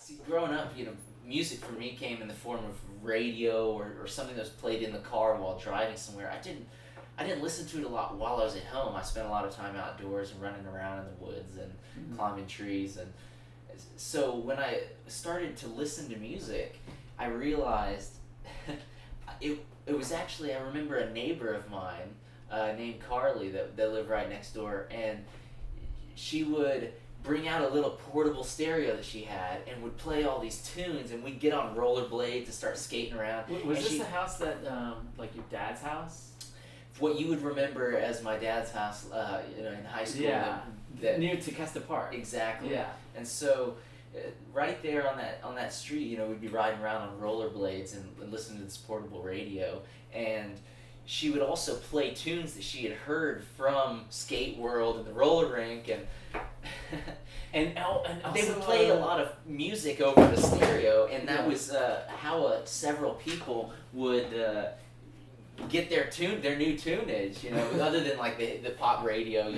See, growing up, music for me came in the form of radio or something that was played in the car while driving somewhere. I didn't listen to it a lot while I was at home. I spent a lot of time outdoors and running around in the woods and climbing trees. And so when I started to listen to music, I realized it was actually, I remember a neighbor of mine named Carly that lived right next door, and she would bring out a little portable stereo that she had and would play all these tunes, and we'd get on rollerblades and start skating around. Was this the house that, like your dad's house? What you would remember as my dad's house, in high school. Yeah, near Tequesta Park. Exactly. Yeah. And so, right there on that street, we'd be riding around on rollerblades and listening to this portable radio, and she would also play tunes that she had heard from Skate World and the roller rink, and and they would play a lot of music over the stereo, and that was how several people would get their new tunage, other than like the pop radio,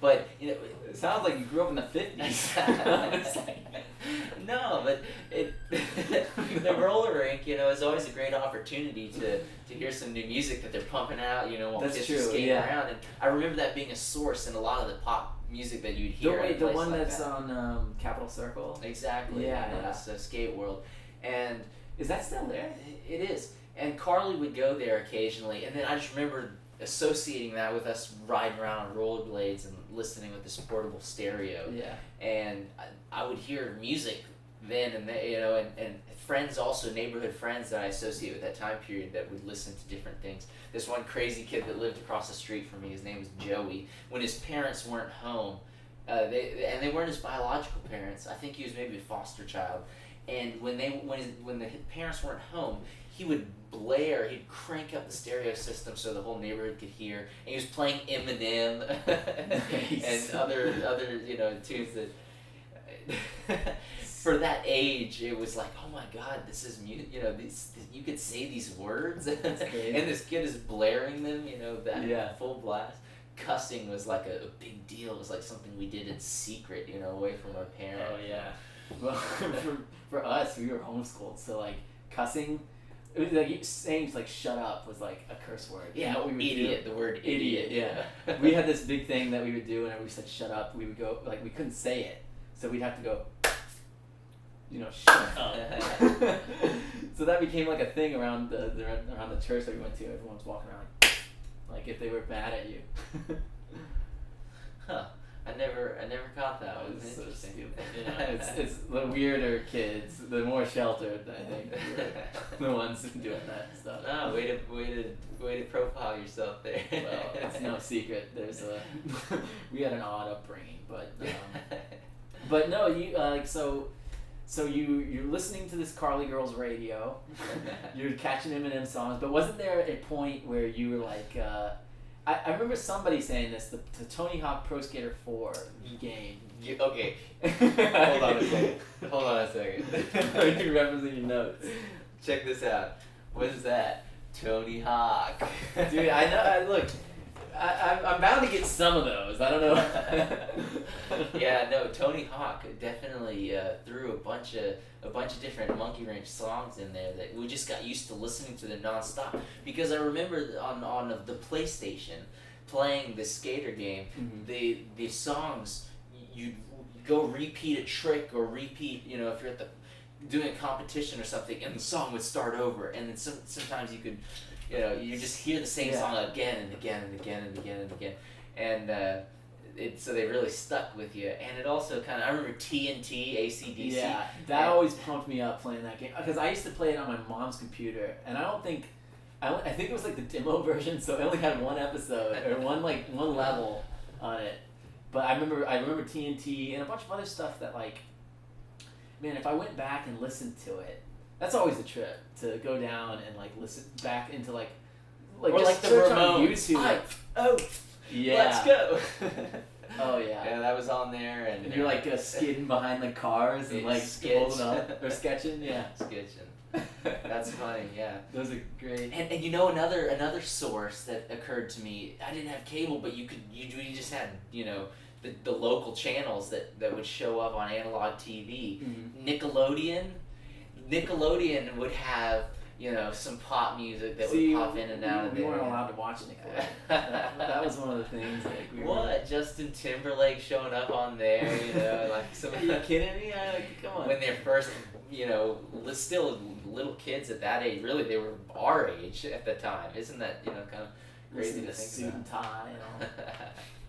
But it sounds like you grew up in the 50s. No, but the roller rink, is always a great opportunity to hear some new music that they're pumping out, while kids are skating around. And I remember that being a source in a lot of the pop music that you'd hear. The one that's on Capitol Circle. Exactly. Yeah. Skate World, and is that still there? It is. And Carly would go there occasionally, and then I just remember associating that with us riding around on rollerblades and listening with this portable stereo. Yeah. And I would hear music then and there, and friends also, neighborhood friends that I associate with that time period that would listen to different things. This one crazy kid that lived across the street from me, his name was Joey. When his parents weren't home, they weren't his biological parents. I think he was maybe a foster child. And when the parents weren't home, he would he'd crank up the stereo system so the whole neighborhood could hear. And he was playing Eminem and other tunes that for that age, it was like, oh my God, this is music. You could say these words, and this kid is blaring them. Full blast. Cussing was like a big deal. It was like something we did in secret, away from our parents. Oh yeah. Well, for us, we were homeschooled, so like cussing, it was like saying like "shut up" was like a curse word. Yeah, what we would idiot. do? The word idiot. Yeah. We had this big thing that we would do whenever we said "shut up." We would go like we couldn't say it, so we'd have to go. Shut up. So that became like a thing around the church that we went to. Everyone was walking around like if they were mad at you. Huh. I never caught that. It was so interesting. Stupid. It's the weirder kids, the more sheltered, I think, the ones doing that stuff. No, way to profile yourself there. Well, it's no secret. We had an odd upbringing, but no, you so you're listening to this Carly Girls radio, you're catching Eminem songs, but wasn't there a point where you were like? I remember somebody saying this, the Tony Hawk Pro Skater 4 game. Okay. Hold on a second. You're referencing your notes. Check this out. What is that? Tony Hawk. Dude, I know. Look, I'm bound to get some of those. I don't know. Yeah, no, Tony Hawk definitely threw a bunch of different Monkey Wrench songs in there that we just got used to listening to them nonstop. Because I remember on the PlayStation playing the skater game, the songs you'd go repeat a trick or repeat, if you're doing a competition or something, and the song would start over, and then sometimes you could. You just hear the same song again and again and again and again and again, and so they really stuck with you. And it also kind of, I remember TNT, AC/DC. Yeah, that always pumped me up playing that game because I used to play it on my mom's computer, and I think it was like the demo version, so it only had one episode or one level on it. But I remember TNT and a bunch of other stuff that man, if I went back and listened to it. That's always a trip to go down and listen back into or just the search on Ramones. YouTube. Yeah. Let's go. Oh yeah. Yeah, that was on there, and you're skidding behind the cars and holding up or sketching. Yeah, sketching. That's funny. Yeah, those are great. And another source that occurred to me. I didn't have cable, but you just had the local channels that would show up on analog TV. Mm-hmm. Nickelodeon would have, you know, some pop music that See, would pop in and out of we there. weren't allowed to watch Nickelodeon. that was one of the things. Like, What? Justin Timberlake showing up on there, you know, like some. Are you kidding me? Come on. When they're first, you know, still little kids at that age, really, they were our age at the time. Isn't that, you know, kind of crazy to think suit about? and tie and all.